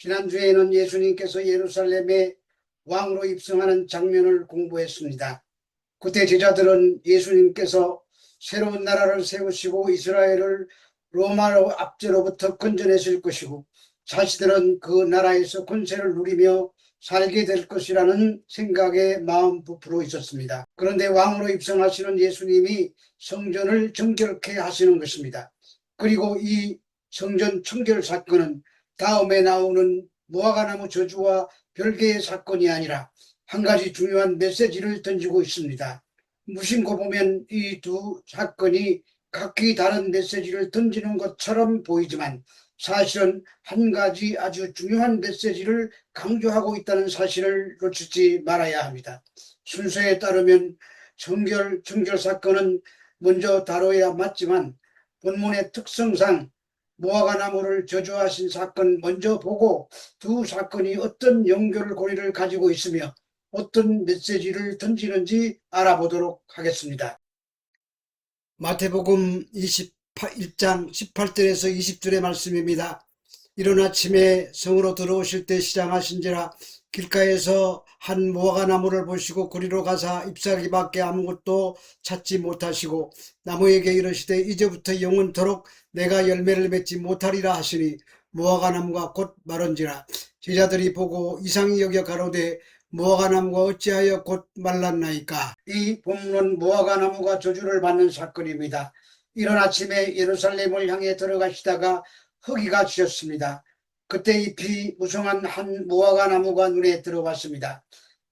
지난주에는 예수님께서 예루살렘에 왕으로 입성하는 장면을 공부했습니다. 그때 제자들은 예수님께서 새로운 나라를 세우시고 이스라엘을 로마 압제로부터 건져내실 것이고 자신들은 그 나라에서 권세를 누리며 살게 될 것이라는 생각에 마음 부풀어 있었습니다. 그런데 왕으로 입성하시는 예수님이 성전을 정결케 하시는 것입니다. 그리고 이 성전 청결 사건은 다음에 나오는 무화과나무 저주와 별개의 사건이 아니라 한 가지 중요한 메시지를 던지고 있습니다. 무심코 보면 이 두 사건이 각기 다른 메시지를 던지는 것처럼 보이지만 사실은 한 가지 아주 중요한 메시지를 강조하고 있다는 사실을 놓치지 말아야 합니다. 순서에 따르면 청결 사건은 먼저 다뤄야 맞지만 본문의 특성상 무화과나무를 저주하신 사건 먼저 보고 두 사건이 어떤 연결 고리를 가지고 있으며 어떤 메시지를 던지는지 알아보도록 하겠습니다. 마태복음 21장 18절에서 20절의 말씀입니다. 이른 아침에 성으로 들어오실 때 시장하신지라 길가에서 한 무화과나무를 보시고 그리로 가사 잎사귀밖에 아무것도 찾지 못하시고 나무에게 이르시되 이제부터 영원토록 내가 열매를 맺지 못하리라 하시니 무화과나무가 곧 마른지라. 제자들이 보고 이상히 여겨 가로되 무화과나무가 어찌하여 곧 말랐나이까. 이 본문은 무화과나무가 저주를 받는 사건입니다. 이른 아침에 예루살렘을 향해 들어가시다가 허기가 지었습니다. 그때 잎이 무성한 한 무화과나무가 눈에 들어왔습니다.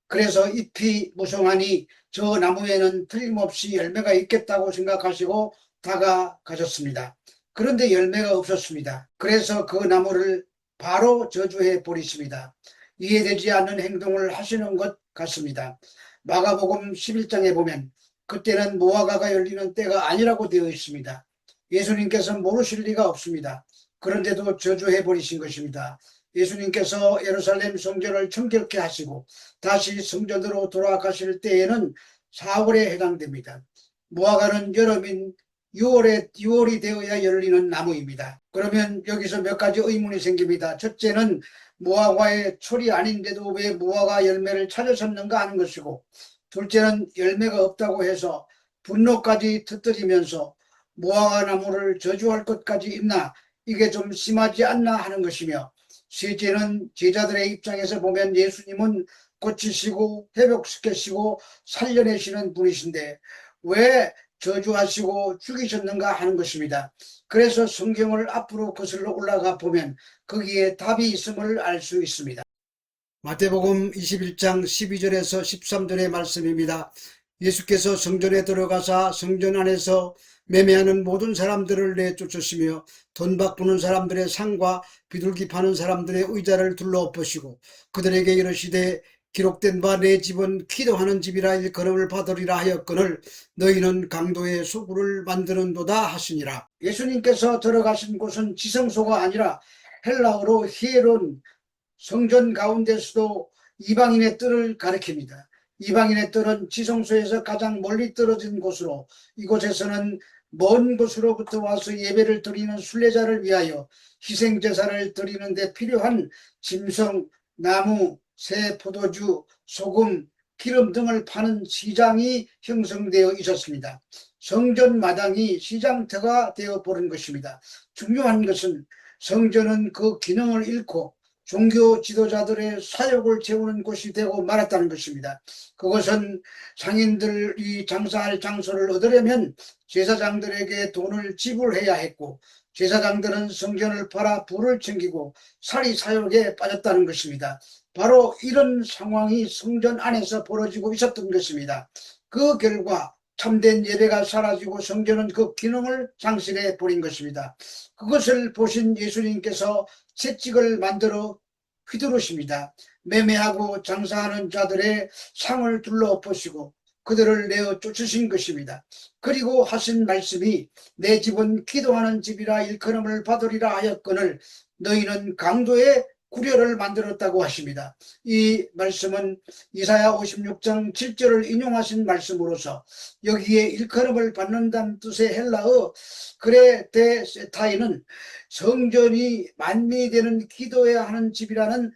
그래서 잎이 무성하니 저 나무에는 틀림없이 열매가 있겠다고 생각하시고 다가가셨습니다. 그런데 열매가 없었습니다. 그래서 그 나무를 바로 저주해 버리십니다. 이해되지 않는 행동을 하시는 것 같습니다. 마가복음 11장에 보면 그때는 무화과가 열리는 때가 아니라고 되어 있습니다. 예수님께서 모르실 리가 없습니다. 그런데도 저주해 버리신 것입니다. 예수님께서 예루살렘 성전을 청결케 하시고 다시 성전으로 돌아가실 때에는 4월에 해당됩니다. 무화과는 여름인 6월이 되어야 열리는 나무입니다. 그러면 여기서 몇 가지 의문이 생깁니다. 첫째는 무화과의 철이 아닌데도 왜 무화과 열매를 찾으셨는가 하는 것이고, 둘째는 열매가 없다고 해서 분노까지 터뜨리면서 무화과 나무를 저주할 것까지 있나, 이게 좀 심하지 않나 하는 것이며, 셋째는 제자들의 입장에서 보면 예수님은 고치시고 회복시키시고 살려내시는 분이신데 왜 저주하시고 죽이셨는가 하는 것입니다. 그래서 성경을 앞으로 거슬러 올라가 보면 거기에 답이 있음을 알 수 있습니다. 마태복음 21장 12절에서 13절의 말씀입니다. 예수께서 성전에 들어가사 성전 안에서 매매하는 모든 사람들을 내쫓으시며 돈 바꾸는 사람들의 상과 비둘기 파는 사람들의 의자를 둘러엎으시고 그들에게 이르시되 기록된 바 내 집은 기도하는 집이라 일컬음을 받으리라 하였거늘 너희는 강도의 소굴을 만드는도다 하시니라. 예수님께서 들어가신 곳은 지성소가 아니라 헬라어로 히에론, 성전 가운데서도 이방인의 뜰을 가리킵니다. 이방인의 뜰은 지성소에서 가장 멀리 떨어진 곳으로 이곳에서는 먼 곳으로부터 와서 예배를 드리는 순례자를 위하여 희생제사를 드리는 데 필요한 짐승, 나무, 새, 포도주, 소금, 기름 등을 파는 시장이 형성되어 있었습니다. 성전 마당이 시장터가 되어 버린 것입니다. 중요한 것은 성전은 그 기능을 잃고 종교 지도자들의 사욕을 채우는 곳이 되고 말았다는 것입니다. 그것은 상인들이 장사할 장소를 얻으려면 제사장들에게 돈을 지불해야 했고 제사장들은 성전을 팔아 부를 챙기고 사리 사욕에 빠졌다는 것입니다. 바로 이런 상황이 성전 안에서 벌어지고 있었던 것입니다. 그 결과 참된 예배가 사라지고 성전은 그 기능을 상실해 버린 것입니다. 그것을 보신 예수님께서 채찍을 만들어 휘두르십니다. 매매하고 장사하는 자들의 상을 둘러엎으시고 그들을 내어 쫓으신 것입니다. 그리고 하신 말씀이 내 집은 기도하는 집이라 일컬음을 받으리라 하였거늘 너희는 강도의 구려를 만들었다고 하십니다. 이 말씀은 이사야 56장 7절을 인용하신 말씀으로서 여기에 일컬음을 받는다는 뜻의 헬라어 그레데세타이는 성전이 만민이 되는 기도해야 하는 집이라는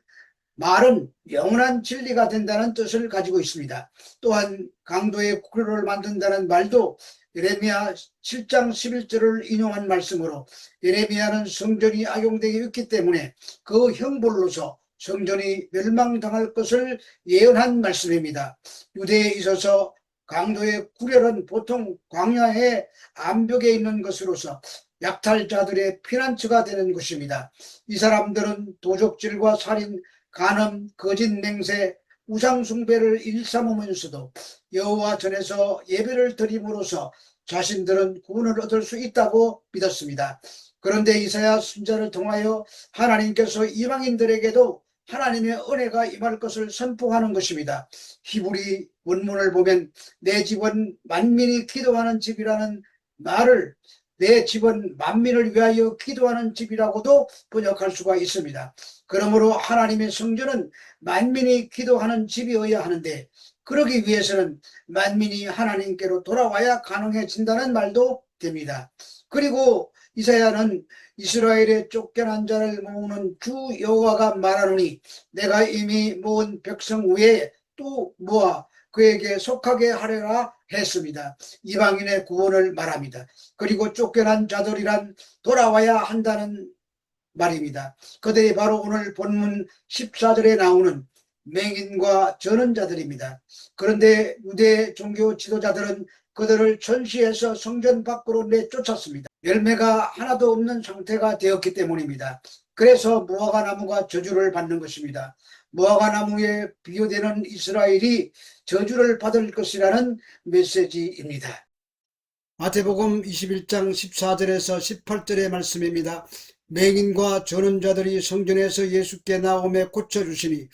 말은 영원한 진리가 된다는 뜻을 가지고 있습니다. 또한 강도의 구로를 만든다는 말도 예레미야 7장 11절을 인용한 말씀으로 예레미야는 성전이 악용되기 있기 때문에 그 형벌로서 성전이 멸망당할 것을 예언한 말씀입니다. 유대에 있어서 강도의 구렬은 보통 광야의 암벽에 있는 것으로서 약탈자들의 피난처가 되는 것입니다. 이 사람들은 도적질과 살인, 간음, 거짓 맹세, 우상 숭배를 일삼으면서도 여호와 전에서 예배를 드림으로써 자신들은 구원을 얻을 수 있다고 믿었습니다. 그런데 이사야 선지자를 통하여 하나님께서 이방인들에게도 하나님의 은혜가 임할 것을 선포하는 것입니다. 히브리 원문을 보면 내 집은 만민이 기도하는 집이라는 말을 내 집은 만민을 위하여 기도하는 집이라고도 번역할 수가 있습니다. 그러므로 하나님의 성전은 만민이 기도하는 집이어야 하는데 그러기 위해서는 만민이 하나님께로 돌아와야 가능해진다는 말도 됩니다. 그리고 이사야는 이스라엘의 쫓겨난 자를 모으는 주 여호와가 말하노니 내가 이미 모은 백성 외에 또 모아 그에게 속하게 하려라 했습니다. 이방인의 구원을 말합니다. 그리고 쫓겨난 자들이란 돌아와야 한다는 말입니다. 그들이 바로 오늘 본문 14절에 나오는 맹인과 전언자들입니다. 그런데 유대 종교 지도자들은 그들을 전시해서 성전 밖으로 내쫓았습니다. 열매가 하나도 없는 상태가 되었기 때문입니다. 그래서 무화과 나무가 저주를 받는 것입니다. 무화과 나무에 비유되는 이스라엘이 저주를 받을 것이라는 메시지입니다. 마태복음 21장 14절에서 18절의 말씀입니다. 맹인과 전언자들이 성전에서 예수께 나오매 고쳐주시니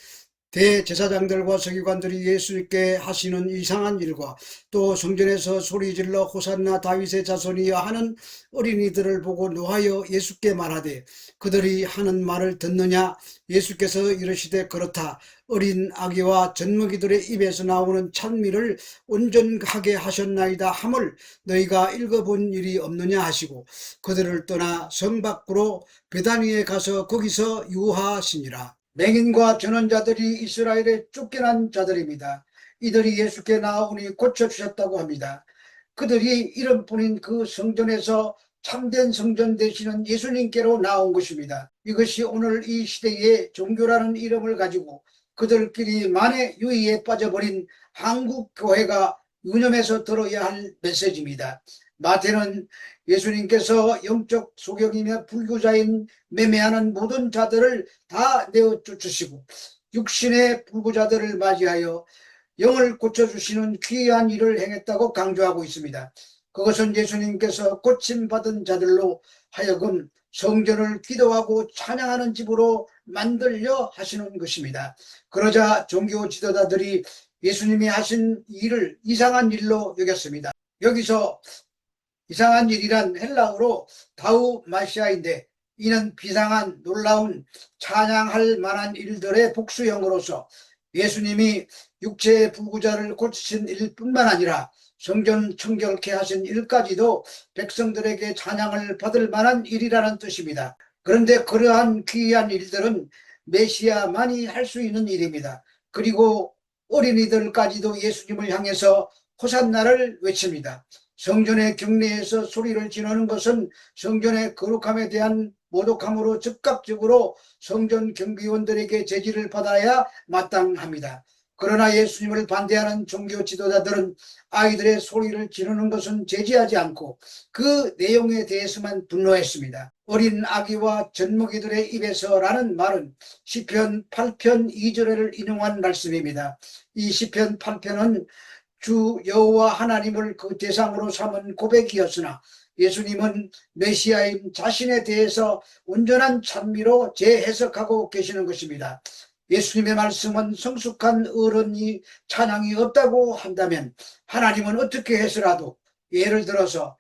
대제사장들과 서기관들이 예수님께 하시는 이상한 일과 또 성전에서 소리질러 호산나 다윗의 자손이여 하는 어린이들을 보고 노하여 예수께 말하되 그들이 하는 말을 듣느냐. 예수께서 이르시되 그렇다. 어린 아기와 젖먹이들의 입에서 나오는 찬미를 온전하게 하셨나이다 함을 너희가 읽어본 일이 없느냐 하시고 그들을 떠나 성 밖으로 베다니에 가서 거기서 유하시니라. 맹인과 전언자들이 이스라엘의 쫓겨난 자들입니다. 이들이 예수께 나오니 고쳐주셨다고 합니다. 그들이 이름뿐인 그 성전에서 참된 성전 되시는 예수님께로 나온 것입니다. 이것이 오늘 이 시대의 종교라는 이름을 가지고 그들끼리 만의 유의에 빠져버린 한국 교회가 유념해서 들어야 할 메시지입니다. 마태는 예수님께서 영적 소경이며 불구자인 매매하는 모든 자들을 다 내어 쫓으시고 육신의 불구자들을 맞이하여 영을 고쳐주시는 귀한 일을 행했다고 강조하고 있습니다. 그것은 예수님께서 고침받은 자들로 하여금 성전을 기도하고 찬양하는 집으로 만들려 하시는 것입니다. 그러자 종교 지도자들이 예수님이 하신 일을 이상한 일로 여겼습니다. 여기서 이상한 일이란 헬라어로 다우마시아인데 이는 비상한 놀라운 찬양할 만한 일들의 복수형으로서 예수님이 육체의 불구자를 고치신 일뿐만 아니라 성전 청결케 하신 일까지도 백성들에게 찬양을 받을 만한 일이라는 뜻입니다. 그런데 그러한 귀한 일들은 메시아만이 할 수 있는 일입니다. 그리고 어린이들까지도 예수님을 향해서 호산나를 외칩니다. 성전의 경내에서 소리를 지르는 것은 성전의 거룩함에 대한 모독함으로 즉각적으로 성전 경비원들에게 제지를 받아야 마땅합니다. 그러나 예수님을 반대하는 종교 지도자들은 아이들의 소리를 지르는 것은 제지하지 않고 그 내용에 대해서만 분노했습니다. 어린 아기와 젖먹이들의 입에서라는 말은 시편 8편 2절을 인용한 말씀입니다. 이 시편 8편은 주 여호와 하나님을 그 대상으로 삼은 고백이었으나 예수님은 메시아인 자신에 대해서 온전한 찬미로 재해석하고 계시는 것입니다. 예수님의 말씀은 성숙한 어른이 찬양이 없다고 한다면 하나님은 어떻게 해서라도 예를 들어서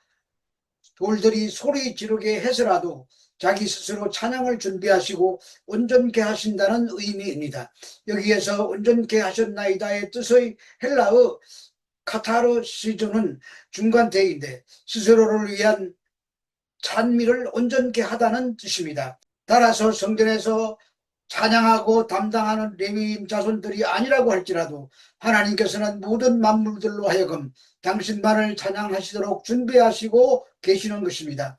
돌들이 소리 지르게 해서라도 자기 스스로 찬양을 준비하시고 온전케 하신다는 의미입니다. 여기에서 온전케 하셨나이다의 뜻의 헬라어 카타르시조는 중간태인데 스스로를 위한 찬미를 온전케 하다는 뜻입니다. 따라서 성전에서 찬양하고 담당하는 레위인 자손들이 아니라고 할지라도 하나님께서는 모든 만물들로 하여금 당신만을 찬양하시도록 준비하시고 계시는 것입니다.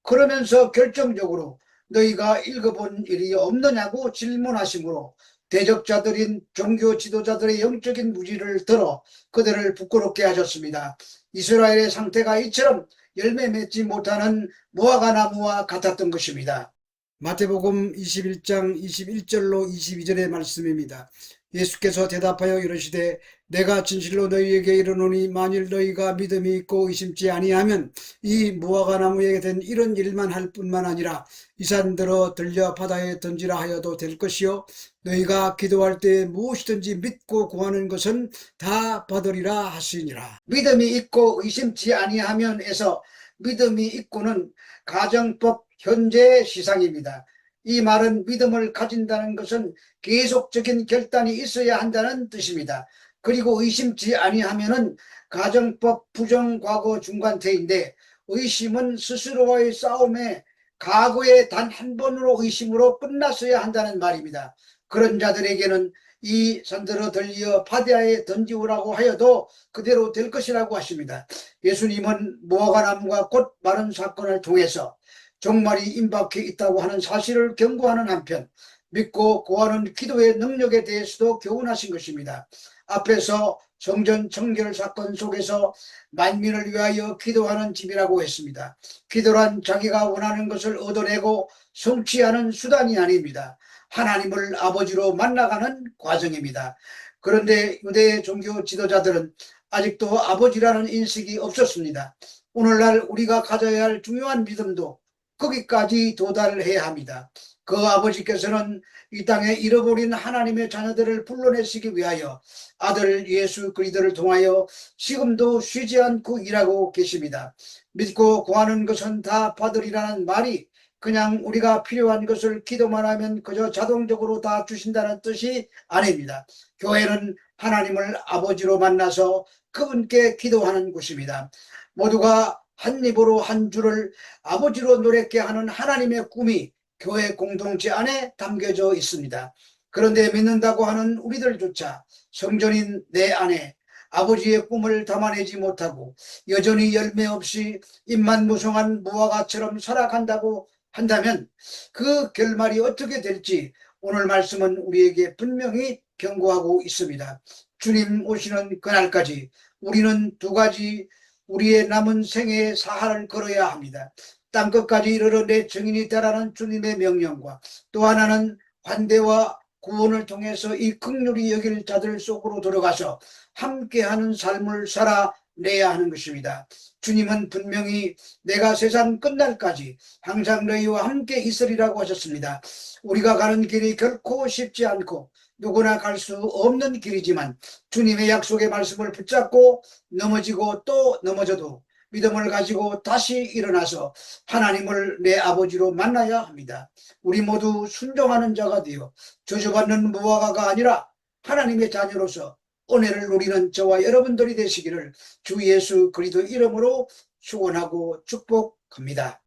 그러면서 결정적으로 너희가 읽어본 일이 없느냐고 질문하시므로 대적자들인 종교 지도자들의 영적인 무지를 들어 그들을 부끄럽게 하셨습니다. 이스라엘의 상태가 이처럼 열매 맺지 못하는 무화과 나무와 같았던 것입니다. 마태복음 21장 21절로 22절의 말씀입니다. 예수께서 대답하여 이르시되 내가 진실로 너희에게 이르노니 만일 너희가 믿음이 있고 의심치 아니하면 이 무화과 나무에게 된 이런 일만 할 뿐만 아니라 이 산들어 들려 바다에 던지라 하여도 될 것이요 너희가 기도할 때 무엇이든지 믿고 구하는 것은 다 받으리라 하시니라. 믿음이 있고 의심치 아니하면에서 믿음이 있고는 가정법 현재 시상입니다. 이 말은 믿음을 가진다는 것은 계속적인 결단이 있어야 한다는 뜻입니다. 그리고 의심치 아니하면은 가정법 부정과거 중간태인데 의심은 스스로와의 싸움에 과거에 단 한 번으로 의심으로 끝났어야 한다는 말입니다. 그런 자들에게는 이 산들어 들려 바다에 던지우라고 하여도 그대로 될 것이라고 하십니다. 예수님은 무화과 나무가 곧 마른 사건을 통해서 종말이 임박해 있다고 하는 사실을 경고하는 한편 믿고 구하는 기도의 능력에 대해서도 교훈하신 것입니다. 앞에서 성전 청결 사건 속에서 만민을 위하여 기도하는 집이라고 했습니다. 기도란 자기가 원하는 것을 얻어내고 성취하는 수단이 아닙니다. 하나님을 아버지로 만나가는 과정입니다. 그런데 유대 종교 지도자들은 아직도 아버지라는 인식이 없었습니다. 오늘날 우리가 가져야 할 중요한 믿음도 거기까지 도달해야 합니다. 그 아버지께서는 이 땅에 잃어버린 하나님의 자녀들을 불러내시기 위하여 아들 예수 그리스도를 통하여 지금도 쉬지 않고 일하고 계십니다. 믿고 구하는 것은 다 받으리라는 말이 그냥 우리가 필요한 것을 기도만 하면 그저 자동적으로 다 주신다는 뜻이 아닙니다. 교회는 하나님을 아버지로 만나서 그분께 기도하는 곳입니다. 모두가 한 입으로 한 줄을 아버지로 노랫게 하는 하나님의 꿈이 교회 공동체 안에 담겨져 있습니다. 그런데 믿는다고 하는 우리들조차 성전인 내 안에 아버지의 꿈을 담아내지 못하고 여전히 열매 없이 입만 무성한 무화과처럼 살아간다고 한다면 그 결말이 어떻게 될지 오늘 말씀은 우리에게 분명히 경고하고 있습니다. 주님 오시는 그날까지 우리는 두 가지 우리의 남은 생애의 사활을 걸어야 합니다. 땅끝까지 이르러 내 증인이 되라는 주님의 명령과 또 하나는 환대와 구원을 통해서 이 긍휼히 여길 자들 속으로 들어가서 함께하는 삶을 살아내야 하는 것입니다. 주님은 분명히 내가 세상 끝날까지 항상 너희와 함께 있으리라고 하셨습니다. 우리가 가는 길이 결코 쉽지 않고 누구나 갈 수 없는 길이지만 주님의 약속의 말씀을 붙잡고 넘어지고 또 넘어져도 믿음을 가지고 다시 일어나서 하나님을 내 아버지로 만나야 합니다. 우리 모두 순종하는 자가 되어 저주받는 무화과가 아니라 하나님의 자녀로서 은혜를 누리는 저와 여러분들이 되시기를 주 예수 그리스도 이름으로 축원하고 축복합니다.